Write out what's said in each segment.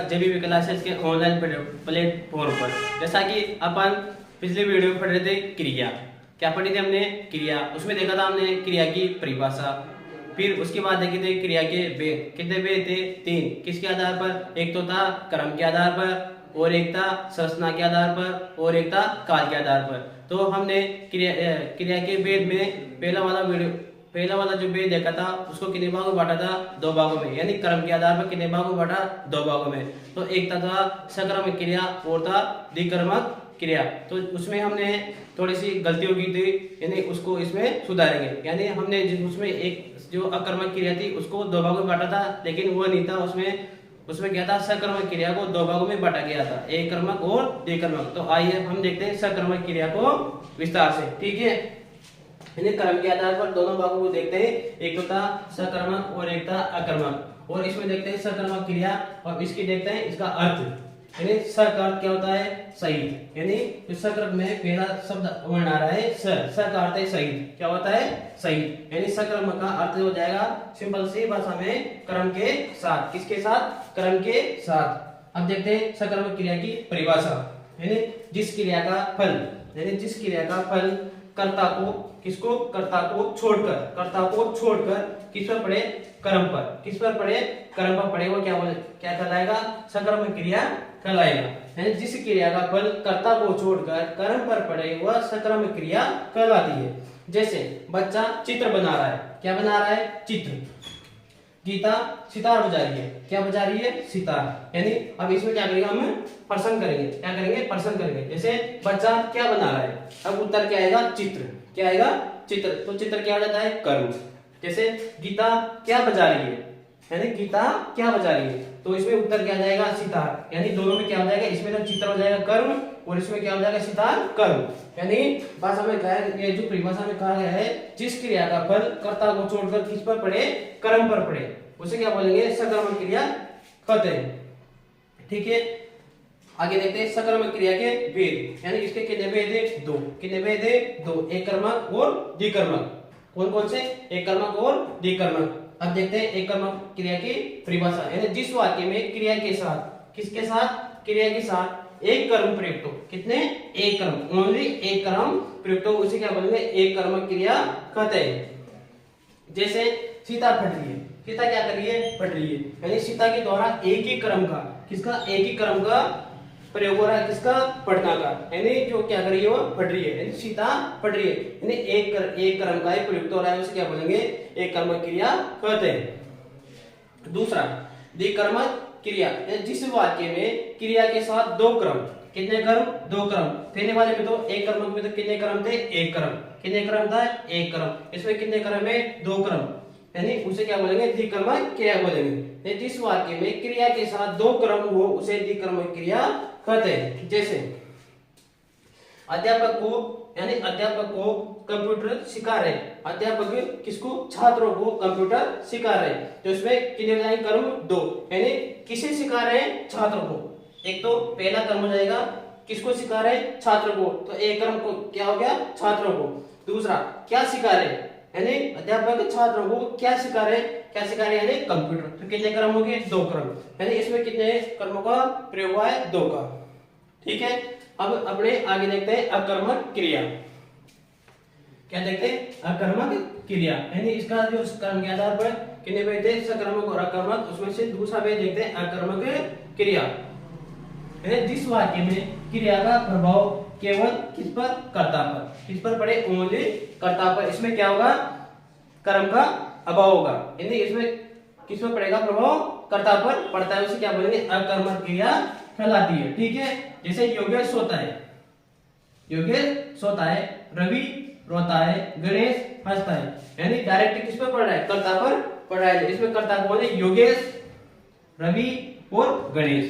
जेबीवी classes के online platform पर। जैसा कि अपन पिछले वीडियो में पढ़ रहे थे क्रिया, क्या पढ़ी थी हमने? क्रिया। उसमें देखा था हमने क्रिया की परिभाषा, फिर उसके बाद देखे थे क्रिया के भेद। कितने भेद थे? 3। किसके आधार पर? एक तो था क्रम के आधार पर, और एक था संरचना के आधार पर, और एक था काल के आधार पर। तो हमने क्रिया के भेद में पहला वाला जो भेद देखा था उसको कितने भागों में बांटा था? 2 भागों में। यानी क्रम के आधार पर कितने भागों में बांटा? 2 भागों में। तो एक था सक्रमक क्रिया और था द्विक्रमक क्रिया। तो उसमें हमने थोड़ी सी गलतियों की थी, यानी उसको इसमें सुधारेंगे। यानी हमने उसमें एक जो अकर्मक क्रिया थी उसको 2 भागों में बांटा था, लेकिन वो नहीं था। उसमें क्या था? सकर्मक क्रिया को 2 भागों में बांटा गया था, एक कर्मक और द्विकर्मक। तो आइए हम देखते हैं सकर्मक क्रिया को विस्तार से। ठीक है, यानी क्रम के आधार पर दोनों भागों को देखते हैं, एक तो था सकर्मक और एक था अकर्मक। और इसमें देखते हैं सकर्मक क्रिया, और इसकी देखते हैं इसका अर्थ। यानी स का अर्थ क्या होता है? सहित। यानी इस सकर्मक में पहला शब्द वर्ण आ रहा है स का अर्थ है सहित। क्या होता है? सहित। यानी सकर्मक का अर्थ हो जाएगा सिंपल सी भाषा में क्रम के साथ। किसके साथ? क्रम के साथ। अब देखते हैं सकर्मक क्रिया की परिभाषा। यानी जिस क्रिया का फल कर्ता को छोड़कर किस पर पड़े? कर्म पर। किस पर पड़े? कर्म पर पड़े, वो क्या कहलाएगा? सकर्मक क्रिया कहलाएगा। यानी जिस क्रिया का फल कर्ता को छोड़कर कर्म पर पड़े वह सकर्मक क्रिया कहलाती है। जैसे बच्चा चित्र बना रहा है। क्या बना रहा है? चित्र। गीता सितार बजा रही है। क्या बजा रही है? सितार। यानी अब इसमें क्या करेंगे? हम प्रश्न करेंगे। क्या करेंगे? प्रश्न करेंगे। जैसे बच्चा क्या बना रहा है, अब उत्तर क्या आएगा? चित्र। क्या आएगा? चित्र। तो चित्र क्या हो जाता है? कर्म। जैसे गीता क्या बजा रही है, यानी गीता क्या बजा रही है, तो इसमें उत्तर क्या आ जाएगा? सितार। यानी दोनों में क्या हो जाएगा? इसमें तो चित्र हो जाएगा कर्म, और इसमें क्या हो जाएगा? सितार कर्म। यानी भाषा में कहा है, ये जो परिभाषा में कहा गया है, जिस क्रिया का फल कर्ता को छोड़कर किस पर पड़े? कर्म पर पड़े, उसे क्या बोलेंगे? सकर्मक क्रिया कहते हैं। ठीक है, आगे देखते हैं सकर्मक क्रिया के भेद। यानी इसके कितने भेद है? 2। कितने भेद है? 2। एक कर्मक और द्विकर्मक। कौन कौन से? एक कर्मक और द्विकर्मक। अब देखते हैं एक कर्मक क्रिया की परिभाषा। यानी जिस वाक्य में क्रिया के साथ, किसके साथ? क्रिया के साथ एक कर्म प्रयुक्त हो। कितने? एक कर्म, ओनली एक कर्म प्रयुक्त हो, उसे क्या बोलेंगे? एक कर्मक क्रिया कहते हैं। जैसे सीता फट रही है। सीता क्या कर रही है? फट रही है। यानी सीता के द्वारा एक ही कर्म का, किसका? एक ही कर्म का प्रयोग हो रहा है। किसका? पढ़ना का। यानी जो क्या कर रही है? वो पढ़ रही है। यानी सीता पढ़ रही है, यानी एक कर्म का प्रयुक्त हो रहा है, उसे क्या बोलेंगे? एक कर्मक क्रिया कहते हैं। दूसरा द्विकर्मक क्रिया। जिस वाक्य में क्रिया के साथ 2 क्रम। कितने क्रम? 2 क्रम। पहले वाले में तो एक कर्मक में तो कितने क्रम थे? एक क्रम। कितने क्रम था? एक क्रम। इसमें कितने क्रम है? 2 क्रम। यानी उसे क्या बोलेंगे? द्विकर्मक क्रिया बोलेंगे। जिस वाक्य में क्रिया के साथ 2 क्रम हो उसे द्विकर्मक क्रिया कहते हैं। जैसे अध्यापक को कंप्यूटर सिखा रहे। अध्यापक किसको? छात्रों को कंप्यूटर सिखा रहे, तो इसमें कितने हो जाएंगे? कर्म 2। यानी किसे सिखा रहे हैं? छात्रों को। एक तो पहला कर्म हो जाएगा किसको सिखा रहे हैं? छात्रों को, तो एक कर्म को क्या हो गया? छात्रों को। दूसरा क्या सिखा रहे हैं? यानी अध्यापक छात्रों को क्या सिखा रहे हैं? क्या सिखा रहे हैं? यानी कंप्यूटर। तो कितने कर्म हो गए? 2 कर्म। यानी इसमें कितने कर्मों का प्रयोग हुआ है? 2 का। ठीक है, अब अपने आगे देखते हैं अकर्मक क्रिया। क्या देखते हैं? अकर्मक क्रिया। यानी इसका जो कर्म के आधार पर कितने भेद थे? सकर्मक और अकर्मक। उसमें से दूसरा भेद देखते हैं अकर्मक क्रिया। यानी जिस वाक्य में क्रिया का प्रभाव केवल किस पर? कर्ता पर। किस पर पड़े? ओनली कर्ता पर। इसमें क्या होगा? कर्म का अभाव होगा। यानी इसमें किस पर पड़ेगा प्रभाव? कर्ता पर पड़ता है, उसे क्या बोलेंगे? अकर्मक क्रिया कहलाती है। ठीक है, जैसे योगेश सोता है, रवि रोता है, गणेश हंसता है। यानी डायरेक्ट किस पर पड़ रहा है? कर्ता पर पड़ रहा है। इसमें कर्ता कौन है? योगेश, रवि और गणेश।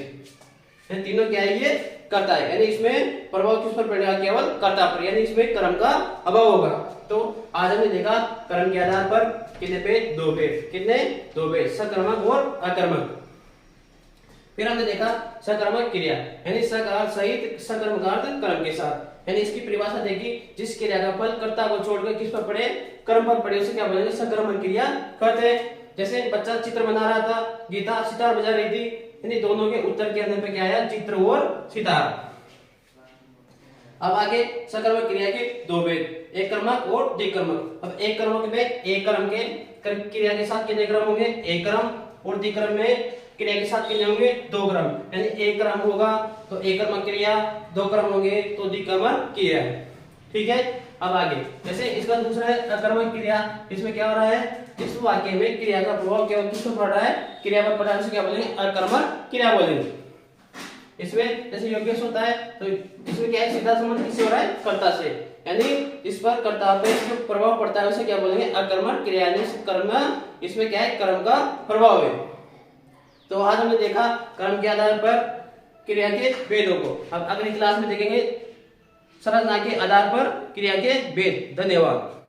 ये तीनों क्या है? ये कर्ता है। यानी इसमें प्रभाव किस पर पड़ेगा? केवल कर्ता पर। यानी इसमें कर्म का अभाव होगा। तो आज हमने देखा कर्म के आधार पर कितने भेद? 2 भेद। कितने? 2 भेद, सकर्मक और अकर्मक। फिर हमने देखा सकर्मक क्रिया। यानी सकार सहित सकर्मक कर्म के साथ। यानी इसकी परिभाषा देखी, जिस क्रिया का फल कर्ता को छोड़कर किस पर पड़े? कर्म पर पड़े, उसे क्या बोलेंगे? सकर्मक क्रिया कहते हैं। जैसे बच्चा चित्र बना रहा था, गीता सितार बजा रही थी, यानी दोनों के उत्तर के अंदर पे क्या आया, चित्र और सितारा। अब आगे सकर्मक क्रिया के दो भेद, एक कर्मक और द्विकर्मक। अब एक कर्मक में एक क्रम के क्रिया के साथ कितने क्रम होंगे, एक क्रम, और द्विक्रम में क्रिया के साथ कितने होंगे, दो क्रम। यानी एक क्रम होगा तो एक कर्मक क्रिया, दो क्रम होंगे तो द्विकर्मक क्रिया। ठीक है। अब आगे जैसे इसका दूसरा है अकर्मक क्रिया, इसमें क्या हो रहा है, इस वाक्य में क्रिया का प्रभाव क्या किस पर पड़ रहा है, क्रिया पर पड़ रहा है, उसे क्या बोलेंगे, अकर्मक क्रिया बोलेंगे। इसमें जैसे योग्य होता है तो इसमें क्या है, सीधा संबंध किससे हो रहा है, कर्ता से, यानी इस पर कर्ता पे जो प्रभाव पड़ता है उसे क्या बोलेंगे, अकर्मक क्रिया। कर्म इसमें क्या है, कर्म का प्रभाव है। तो आज हमने देखा कर्म के आधार पर क्रिया के भेदों को। अब अगली क्लास में देखेंगे संरचना के आधार पर क्रिया के भेद। धन्यवाद।